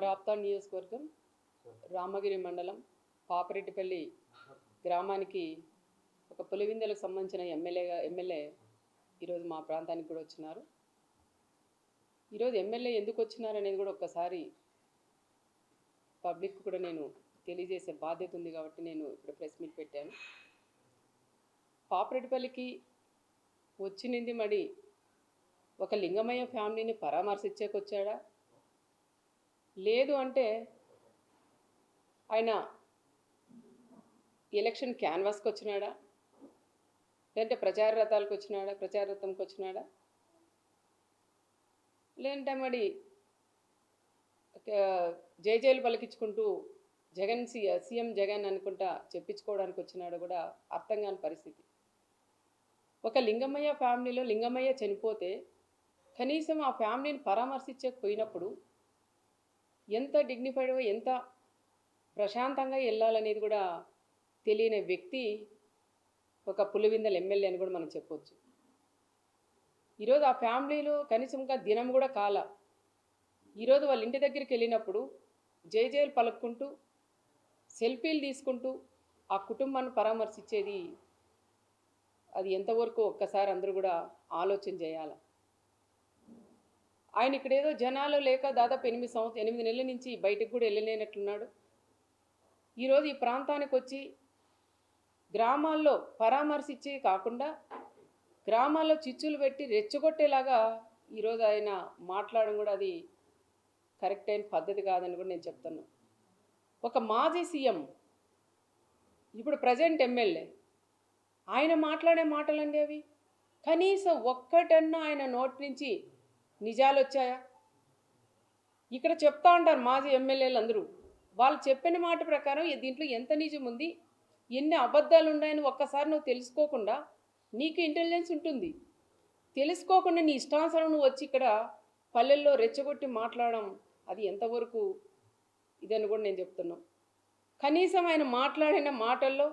రాప్తాడు నియోజకవర్గం రామగిరి మండలం పాపిరెడ్డిపల్లి గ్రామానికి ఒక పులివెందులకు సంబంధించిన ఎమ్మెల్యే ఈరోజు మా ప్రాంతానికి కూడా వచ్చినారు. ఈరోజు ఎమ్మెల్యే ఎందుకు వచ్చినారు అనేది కూడా ఒక్కసారి పబ్లిక్ కూడా నేను తెలియజేసే బాధ్యత ఉంది కాబట్టి నేను ఇప్పుడు ప్రెస్ మీట్ పెట్టాను. పాపిరెడ్డిపల్లికి వచ్చింది మరి ఒక లింగమయ్య ఫ్యామిలీని పరామర్శించేకొచ్చాడా, లేదు అంటే ఆయన ఎలక్షన్ క్యాన్వాస్కి వచ్చినాడా, లేదంటే ప్రచార రథాలకు వచ్చినాడా, ప్రచార రథంకి వచ్చినాడా, లేదంటే మరి జైలు పలికించుకుంటూ జగన్ సీఎం జగన్ అనుకుంటా చెప్పించుకోవడానికి వచ్చినాడు కూడా అర్థం కాని పరిస్థితి. ఒక లింగమయ్య ఫ్యామిలీలో లింగమయ్య చనిపోతే కనీసం ఆ ఫ్యామిలీని పరామర్శించకపోయినప్పుడు ఎంత డిగ్నిఫైడ్గా ఎంత ప్రశాంతంగా వెళ్ళాలనేది కూడా తెలియని వ్యక్తి ఒక పులివెందుల ఎమ్మెల్యే అని కూడా మనం చెప్పొచ్చు. ఈరోజు ఆ ఫ్యామిలీలో కనీసంగా దినం కూడా కాల, ఈరోజు వాళ్ళ ఇంటి దగ్గరికి వెళ్ళినప్పుడు జైలు పలుక్కుంటూ సెల్ఫీలు తీసుకుంటూ ఆ కుటుంబాన్ని పరామర్శించేది అది ఎంతవరకు ఒక్కసారి అందరూ కూడా ఆలోచన చేయాలి. ఆయన ఇక్కడ ఏదో జనాలు లేక దాదాపు 8 నెలల నుంచి బయటకు కూడా వెళ్ళలేనట్లున్నాడు. ఈరోజు ఈ ప్రాంతానికి వచ్చి గ్రామాల్లో పరామర్శించి కాకుండా గ్రామాల్లో చిచ్చులు పెట్టి రెచ్చగొట్టేలాగా ఈరోజు ఆయన మాట్లాడడం కూడా అది కరెక్ట్ అయిన పద్ధతి కాదని కూడా నేను చెప్తున్నాను. ఒక మాజీ సీఎం ఇప్పుడు ప్రజెంట్ ఎమ్మెల్యే ఆయన మాట్లాడే మాటలండి అవి కనీసం ఒక్కటన్నా ఆయన నోటి నుంచి నిజాలు వచ్చాయా? ఇక్కడ చెప్తా ఉంటారు మాజీ ఎమ్మెల్యేలు అందరూ, వాళ్ళు చెప్పిన మాట ప్రకారం దీంట్లో ఎంత నిజం ఉంది, ఎన్ని అబద్ధాలు ఉన్నాయని ఒక్కసారి నువ్వు తెలుసుకోకుండా, నీకు ఇంటెలిజెన్స్ ఉంటుంది, తెలుసుకోకుండా నీ ఇష్టానుసారం నువ్వు వచ్చి ఇక్కడ పల్లెల్లో రెచ్చగొట్టి మాట్లాడడం అది ఎంతవరకు ఇదని కూడా నేను చెప్తున్నాను. కనీసం ఆయన మాట్లాడిన మాటల్లో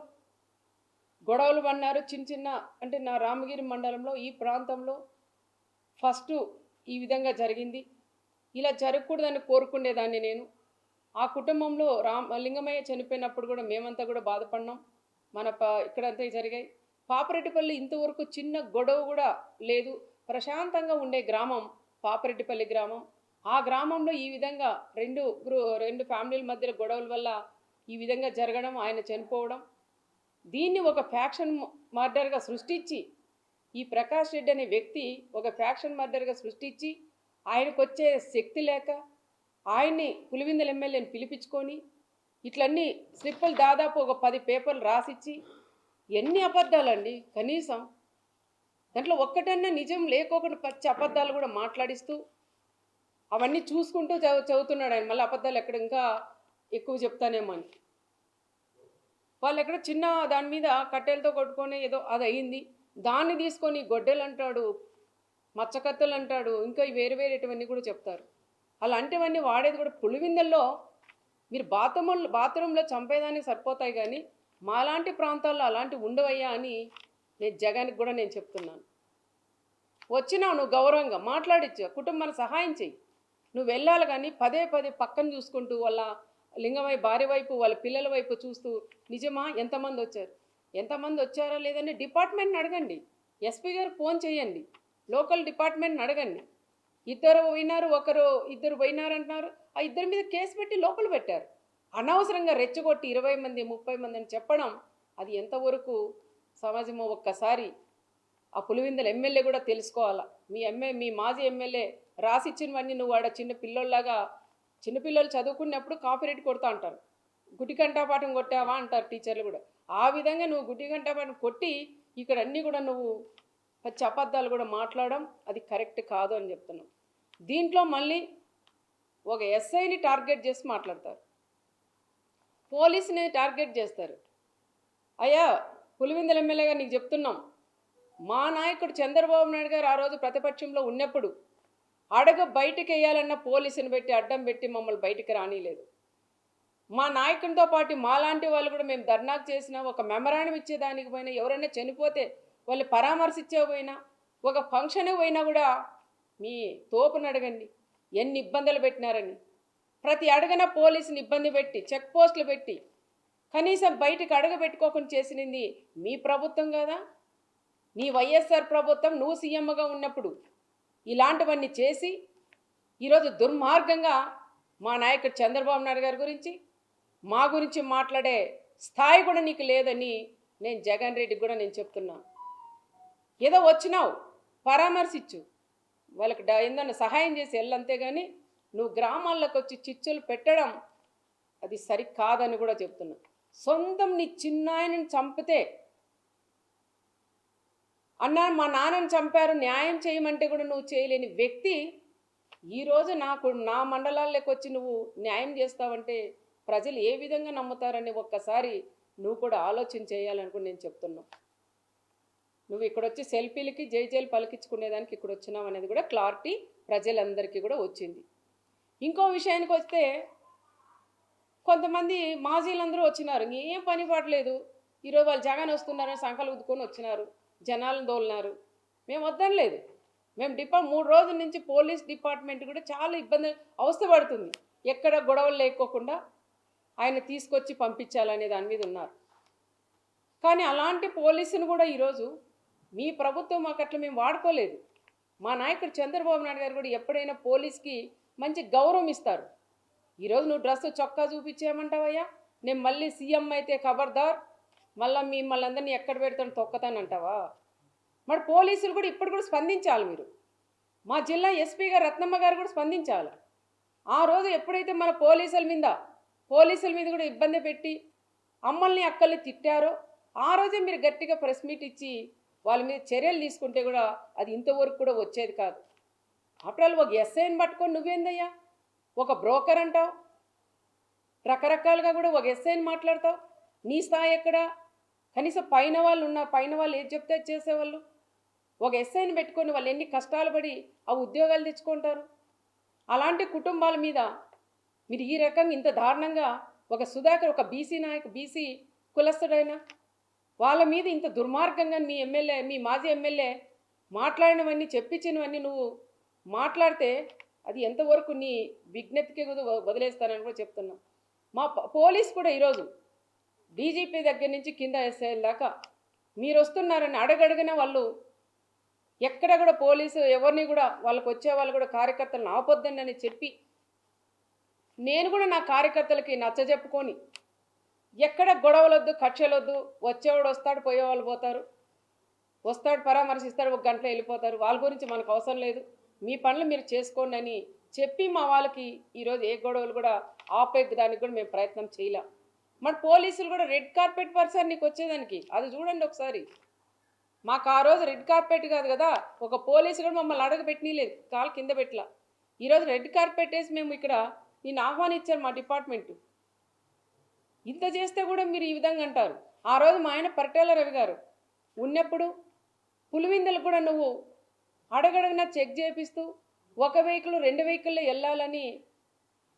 గొడవలు పడినారు చిన్న అంటే నా రామగిరి మండలంలో ఈ ప్రాంతంలో ఫస్ట్ ఈ విధంగా జరిగింది, ఇలా జరగకూడదని కోరుకునేదాన్ని నేను. ఆ కుటుంబంలో లింగమయ్య చనిపోయినప్పుడు కూడా మేమంతా కూడా బాధపడినాం. ఇక్కడంతా జరిగాయి. పాపిరెడ్డిపల్లి ఇంతవరకు చిన్న గొడవ కూడా లేదు, ప్రశాంతంగా ఉండే గ్రామం పాపిరెడ్డిపల్లి గ్రామం. ఆ గ్రామంలో ఈ విధంగా రెండు ఫ్యామిలీల మధ్య గొడవల వల్ల ఈ విధంగా జరగడం, ఆయన చనిపోవడం, దీన్ని ఒక ఫ్యాక్షన్ మర్డర్గా సృష్టించి ఈ ప్రకాష్ రెడ్డి అనే వ్యక్తి ఒక ఫ్యాక్షన్ మర్డర్గా సృష్టించి ఆయనకు వచ్చే శక్తి లేక ఆయన్ని పులివెందుల ఎమ్మెల్యేని పిలిపించుకొని ఇట్లన్నీ స్లిప్పులు దాదాపు ఒక 10 పేపర్లు రాసిచ్చి ఎన్ని అబద్ధాలండి. కనీసం దాంట్లో ఒక్కటన్నా నిజం లేకోకుండా పచ్చి అబద్ధాలు కూడా మాట్లాడిస్తూ అవన్నీ చూసుకుంటూ చదువుతున్నాడు ఆయన. మళ్ళీ అబద్ధాలు ఎక్కడ ఇంకా ఎక్కువ చెప్తానేమో అని వాళ్ళు ఎక్కడ చిన్న దాని మీద కట్టెలతో కొట్టుకొని ఏదో అది అయింది, దాన్ని తీసుకొని గొడ్డెలు అంటాడు, మచ్చకత్తలు అంటాడు, ఇంకా వేరేటివన్నీ కూడా చెప్తారు. అలాంటివన్నీ వాడేది కూడా పులివెందుల్లో. మీరు బాత్రూంలో చంపేదానికి సరిపోతాయి కానీ మాలాంటి ప్రాంతాల్లో అలాంటివి ఉండవయ్యా అని నేను జగన్కి కూడా నేను చెప్తున్నాను. వచ్చినావు నువ్వు గౌరవంగా మాట్లాడించు, కుటుంబానికి సహాయం చెయ్యి, నువ్వు వెళ్ళాలి కానీ పదే పక్కన చూసుకుంటూ వాళ్ళ లింగమయ్య భార్య వైపు వాళ్ళ పిల్లల వైపు చూస్తూ నిజమా ఎంతమంది వచ్చారా లేదని డిపార్ట్మెంట్ని అడగండి, ఎస్పీ గారు ఫోన్ చేయండి, లోకల్ డిపార్ట్మెంట్ని అడగండి. ఇద్దరు పోయినారు అంటున్నారు, ఆ ఇద్దరి మీద కేసు పెట్టి లోపల పెట్టారు. అనవసరంగా రెచ్చగొట్టి 20 మంది 30 మంది అని చెప్పడం అది ఎంతవరకు సమాజమో ఒక్కసారి ఆ పులివెందుల ఎమ్మెల్యే కూడా తెలుసుకోవాలా. మీ మాజీ ఎమ్మెల్యే రాసిచ్చినవన్నీ నువ్వు ఆడ చిన్నపిల్లలు చదువుకున్నప్పుడు కాపీరైట్ కొడతా అంటారు, గుటిగంటాపాఠం కొట్టావా అంటారు టీచర్లు కూడా. ఆ విధంగా నువ్వు గుటిగంటాపాఠం కొట్టి ఇక్కడ అన్నీ కూడా నువ్వు పచ్చి అబద్ధాలు కూడా మాట్లాడడం అది కరెక్ట్ కాదు అని చెప్తున్నావు. దీంట్లో మళ్ళీ ఒక ఎస్ఐని టార్గెట్ చేసి మాట్లాడతారు, పోలీసుని టార్గెట్ చేస్తారు. అయ్యా పులివెందుల ఎమ్మెల్యేగా నీకు చెప్తున్నాం, మా నాయకుడు చంద్రబాబు నాయుడు గారు ఆ రోజు ప్రతిపక్షంలో ఉన్నప్పుడు బయటకు వేయాలన్న పోలీసుని పెట్టి అడ్డం పెట్టి మమ్మల్ని బయటికి రానిలేదు. మా నాయకునితో పాటు మాలాంటి వాళ్ళు కూడా మేము ధర్నాకు చేసినా, ఒక మెమరాండం ఇచ్చేదానికి పోయినా, ఎవరైనా చనిపోతే వాళ్ళు పరామర్శించే పోయినా, ఒక ఫంక్షన్ పోయినా కూడా మీ తోపుని అడగండి ఎన్ని ఇబ్బందులు పెట్టినారని. ప్రతి అడుగున పోలీసుని ఇబ్బంది పెట్టి చెక్ పోస్టులు పెట్టి కనీసం బయటకు అడుగు పెట్టుకోకుండా చేసినది మీ ప్రభుత్వం కదా. నీ వైఎస్ఆర్ ప్రభుత్వం నువ్వు సీఎంగా ఉన్నప్పుడు ఇలాంటివన్నీ చేసి ఈరోజు దుర్మార్గంగా మా నాయకుడు చంద్రబాబు నాయుడు గారి గురించి మా గురించి మాట్లాడే స్థాయి కూడా నీకు లేదని నేను జగన్ రెడ్డికి కూడా నేను చెప్తున్నా. ఏదో వచ్చినావు పరామర్శించు, వాళ్ళకి ఏందన్నా సహాయం చేసి వెళ్ళంతే కానీ నువ్వు గ్రామాల్లోకి వచ్చి చిచ్చులు పెట్టడం అది సరికాదని కూడా చెప్తున్నా. సొంతం నీ చిన్నాయనని చంపితే అన్నా మా నాన్నని చంపారు న్యాయం చేయమంటే కూడా నువ్వు చేయలేని వ్యక్తి ఈరోజు నా మండలాల్లోకి వచ్చి నువ్వు న్యాయం చేస్తావంటే ప్రజలు ఏ విధంగా నమ్ముతారని ఒక్కసారి నువ్వు కూడా ఆలోచన చేయాలనుకుని నేను చెప్తున్నా. నువ్వు ఇక్కడ వచ్చి సెల్ఫీలకి జైలు పలికించుకునేదానికి ఇక్కడ వచ్చినావు అనేది కూడా క్లారిటీ ప్రజలందరికీ కూడా వచ్చింది. ఇంకో విషయానికి వస్తే కొంతమంది మాజీలందరూ వచ్చినారు, ఏం పని పడలేదు, ఈరోజు వాళ్ళు జగన్ వస్తున్నారని సంకలు ఉద్దుకొని వచ్చినారు, జనాలను దోలినారు. మేము వద్దనలేదు. మేము 3 రోజుల నుంచి పోలీస్ డిపార్ట్మెంట్ కూడా చాలా ఇబ్బంది అవస్థ పడుతుంది. ఎక్కడ గొడవలు లేకోకుండా ఆయన తీసుకొచ్చి పంపించాలనే దాని మీద ఉన్నారు. కానీ అలాంటి పోలీసును కూడా ఈరోజు మీ ప్రభుత్వం మాకు అట్లా మేము వాడుకోలేదు. మా నాయకుడు చంద్రబాబు నాయుడు గారు కూడా ఎప్పుడైనా పోలీస్కి మంచి గౌరవం ఇస్తారు. ఈరోజు నువ్వు డ్రెస్ చొక్కా చూపించేయమంటావయ్యా, నేను మళ్ళీ సీఎం అయితే ఖబర్దార్ మళ్ళీ మిమ్మల్ని అందరినీ ఎక్కడ పెడతాను తొక్కతానంటావా? మరి పోలీసులు కూడా ఇప్పుడు కూడా స్పందించాలి. మీరు మా జిల్లా ఎస్పీ గారు రత్నమ్మ గారు కూడా స్పందించాలి. ఆ రోజు ఎప్పుడైతే మన పోలీసుల మీద కూడా ఇబ్బంది పెట్టి అమ్మల్ని అక్కల్ని తిట్టారో ఆ రోజే మీరు గట్టిగా ప్రెస్ మీట్ ఇచ్చి వాళ్ళ మీద చర్యలు తీసుకుంటే కూడా అది ఇంతవరకు కూడా వచ్చేది కాదు. అప్పుడు ఒక ఎస్ఐని పట్టుకొని నువ్వేందయ్యా ఒక బ్రోకర్ అంటావు, రకరకాలుగా కూడా ఒక ఎస్ఐని మాట్లాడతావు. నీ స్థాయి ఎక్కడ? కనీసం పైన వాళ్ళు ఏది చెప్తే చేసేవాళ్ళు. ఒక ఎస్ఐని పెట్టుకొని వాళ్ళు ఎన్ని కష్టాలు పడి ఆ ఉద్యోగాలు తెచ్చుకుంటారు. అలాంటి కుటుంబాల మీద మీరు ఈ రకంగా ఇంత దారుణంగా ఒక సుధాకర్ ఒక బీసీ కులస్తుడైన వాళ్ళ మీద ఇంత దుర్మార్గంగా మీ మాజీ ఎమ్మెల్యే మాట్లాడినవన్నీ చెప్పించినవన్నీ నువ్వు మాట్లాడితే అది ఎంతవరకు నీ విజ్ఞతకి వదిలేస్తానని కూడా చెప్తున్నా. మా పోలీస్ కూడా ఈరోజు డీజీపీ దగ్గర నుంచి కింద ఎస్ఐల దాకా మీరు వస్తున్నారని అడగడిగిన వాళ్ళు ఎక్కడ కూడా పోలీసు ఎవరిని కూడా వాళ్ళకు వచ్చే వాళ్ళు కూడా కార్యకర్తలను ఆపొద్దని అని చెప్పి నేను కూడా నా కార్యకర్తలకి నచ్చజెప్పుకొని ఎక్కడ గొడవలొద్దు కక్షలొద్దు, వచ్చేవాడు వస్తాడు పోయేవాళ్ళు పోతారు, వస్తాడు పరామర్శిస్తాడు 1 గంటలో వెళ్ళిపోతారు, వాళ్ళ గురించి మనకు అవసరం లేదు, మీ పనులు మీరు చేసుకోండి అని చెప్పి మా వాళ్ళకి ఈరోజు ఏ గొడవలు కూడా ఆపేదానికి కూడా మేము ప్రయత్నం చేయలేం. మరి పోలీసులు కూడా రెడ్ కార్పెట్ పర్సన్ నీకు వచ్చేదానికి అది చూడండి ఒకసారి. మాకు ఆ రోజు రెడ్ కార్పెట్ కాదు కదా, ఒక పోలీసు కూడా మమ్మల్ని అడగబెట్టనీలేదు, కాలు కింద పెట్టలా. ఈరోజు రెడ్ కార్పెట్ వేసి మేము ఇక్కడ నిన్ను ఆహ్వానించారు మా డిపార్ట్మెంటు. ఇంత చేస్తే కూడా మీరు ఈ విధంగా అంటారు. ఆ రోజు మా ఆయన పరిటాల రవి గారు ఉన్నప్పుడు పులివిందలు కూడా నువ్వు అడగడగిన చెక్ చేపిస్తూ 1 వెహికల్ 2 వెహికల్లో వెళ్ళాలని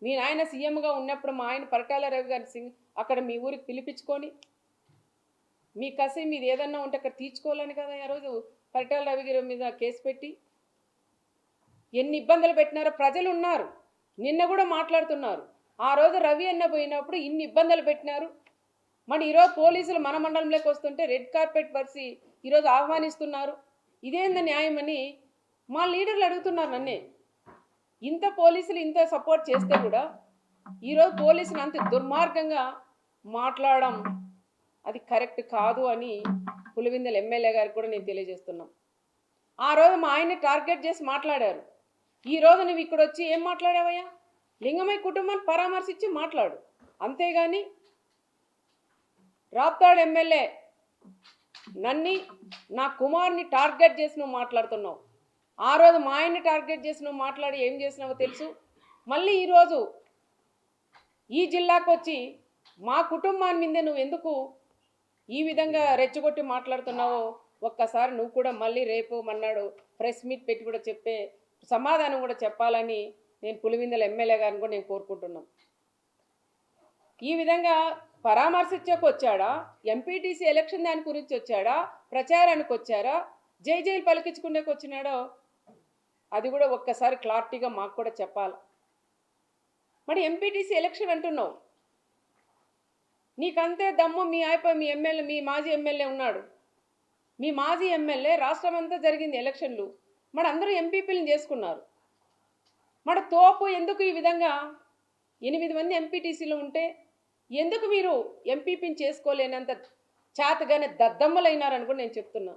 మీ నాయన సీఎంగా ఉన్నప్పుడు మా ఆయన పరిటాల రవి గారిని అక్కడ మీ ఊరికి పిలిపించుకొని మీ కసి మీది ఏదన్నా ఉంటే అక్కడ తీర్చుకోవాలని కదా ఆ రోజు పరిటాల రవి గారి మీద కేసు పెట్టి ఎన్ని ఇబ్బందులు పెట్టినారో ప్రజలు ఉన్నారు. నిన్న కూడా మాట్లాడుతున్నారు. ఆ రోజు రవి అన్న పోయినప్పుడు ఇన్ని ఇబ్బందులు పెట్టినారు. మరి ఈరోజు పోలీసులు మన మండలంలోకి వస్తుంటే రెడ్ కార్పెట్ పరిచి ఈరోజు ఆహ్వానిస్తున్నారు. ఇదేంద న్యాయమని మా లీడర్లు అడుగుతున్నారు నన్నే. ఇంత పోలీసులు ఇంత సపోర్ట్ చేస్తే కూడా ఈరోజు పోలీసులు అంత దుర్మార్గంగా మాట్లాడడం అది కరెక్ట్ కాదు అని పులివిందల ఎమ్మెల్యే గారికి కూడా నేను తెలియజేస్తున్నాం. ఆ రోజు మా ఆయన్ని టార్గెట్ చేసి మాట్లాడారు. ఈరోజు నువ్వు ఇక్కడ వచ్చి ఏం మాట్లాడావయ్యా? లింగమయ్య కుటుంబాన్ని పరామర్శించి మాట్లాడు, అంతేగాని రాప్తాడు ఎమ్మెల్యే నన్ని నా కుమార్ని టార్గెట్ చేసి నువ్వు మాట్లాడుతున్నావు. ఆ రోజు మా ఆయన్ని టార్గెట్ చేసి నువ్వు మాట్లాడి ఏం చేసినావో తెలుసు. మళ్ళీ ఈరోజు ఈ జిల్లాకు వచ్చి మా కుటుంబాన్ని మీదే నువ్వు ఎందుకు ఈ విధంగా రెచ్చగొట్టి మాట్లాడుతున్నావో ఒక్కసారి నువ్వు కూడా మళ్ళీ రేపు మన్నాడు ప్రెస్ మీట్ పెట్టి కూడా చెప్పే సమాధానం కూడా చెప్పాలని నేను పులివిందల ఎమ్మెల్యే గారిని కూడా నేను కోరుకుంటున్నాను. ఈ విధంగా పరామర్శించకు వచ్చాడా, ఎంపీటీసీ ఎలక్షన్ దాని గురించి వచ్చాడా, ప్రచారానికి వచ్చారా, జైలు పలికించుకునేకి వచ్చినాడో అది కూడా ఒక్కసారి క్లారిటీగా మాకు కూడా చెప్పాలి. మరి ఎంపీటీసీ ఎలక్షన్ అంటున్నావు, నీకంతే దమ్ము మీ మీ ఎమ్మెల్యే, మీ మాజీ ఎమ్మెల్యే ఉన్నాడు, మీ మాజీ ఎమ్మెల్యే రాష్ట్రం అంతా జరిగింది ఎలక్షన్లు, మరి అందరూ ఎంపీపీలను చేసుకున్నారు. మరి తోపు ఎందుకు ఈ విధంగా 8 మంది ఎంపీటీసీలు ఉంటే ఎందుకు మీరు ఎంపీపీని చేసుకోలేనంత చేతగానే దద్దమ్మలైనారని కూడా నేను చెప్తున్నా.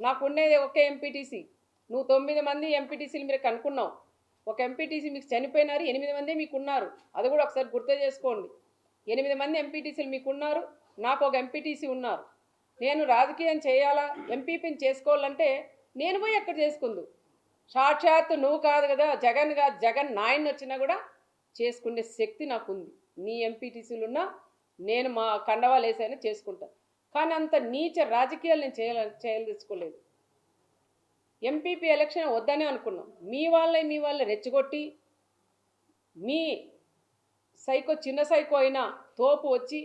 నాకు ఉండేది ఒకే ఎంపీటీసీ, నువ్వు 9 మంది ఎంపీటీసీలు మీరు కనుక్కున్నావు, ఒక ఎంపీటీసీ మీకు చనిపోయినారు, 8 మంది మీకు ఉన్నారు. అది కూడా ఒకసారి గుర్తు చేసుకోండి. 8 మంది ఎంపీటీసీలు మీకు ఉన్నారు, నాకు ఒక ఎంపీటీసీ ఉన్నారు. నేను రాజకీయం చేయాలా, ఎంపీపీని చేసుకోవాలంటే నేను పోయి ఎక్కడ చేసుకుందు, సాక్షాత్తు నువ్వు కాదు కదా, జగన్ కాదు, జగన్ నాయన వచ్చినా కూడా చేసుకునే శక్తి నాకుంది. నీ ఎంపీటీసీలు ఉన్నా నేను మా కండవాలు వేసైనా చేసుకుంటా. కానీ అంత నీచ రాజకీయాలు నేను చేయదలుచుకోలేదు. ఎంపీపీ ఎలక్షన్ వద్దనే అనుకున్నాం. మీ వాళ్ళే రెచ్చగొట్టి మీ చిన్న సైకో అయినా తోపు వచ్చి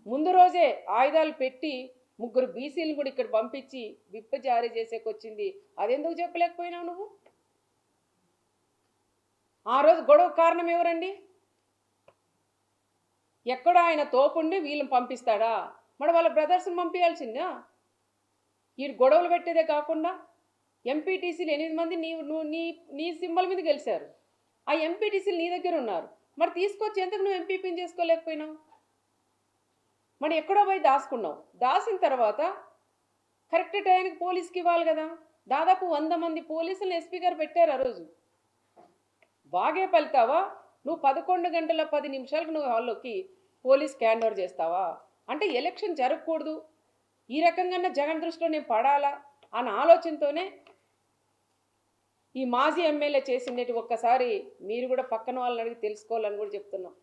ముందు రోజే ఆయుధాలు పెట్టి 3 బీసీలను కూడా ఇక్కడ పంపించి విప్ జారీ చేసేకొచ్చింది. అదెందుకు చెప్పలేకపోయినావు నువ్వు? ఆ రోజు గొడవ కారణం ఎవరండి? ఎక్కడో ఆయన తోపుండి వీళ్ళని పంపిస్తాడా? మరి వాళ్ళ బ్రదర్స్ని పంపించాల్సిందా? ఈ గొడవలు పెట్టేదే కాకుండా ఎంపీటీసీలు 8 మంది నీ సింబల్ మీద గెలిచారు. ఆ ఎంపీటీసీలు నీ దగ్గర ఉన్నారు. మరి తీసుకొచ్చి ఎందుకు నువ్వు ఎంపీపీని చేసుకోలేకపోయినావు? మరి ఎక్కడో పోయి దాచుకున్నావు. దాచిన తర్వాత కరెక్ట్ టైంకి పోలీస్కి ఇవ్వాలి కదా. దాదాపు 100 మంది పోలీసులను ఎస్పీ గారు పెట్టారు ఆ రోజు. బాగే పలుతావా నువ్వు? 11 గంటల 10 నిమిషాలకు నువ్వు హాల్లోకి పోలీస్కి హ్యాండ్ ఓవర్ చేస్తావా? అంటే ఎలక్షన్ జరగకూడదు, ఈ రకంగా జగన్ దృష్టిలో నేను పడాలా అన్న ఆలోచనతోనే ఈ మాజీ ఎమ్మెల్యే చేసినట్టు ఒక్కసారి మీరు కూడా పక్కన వాళ్ళని అడిగి తెలుసుకోవాలని కూడా చెప్తున్నాం.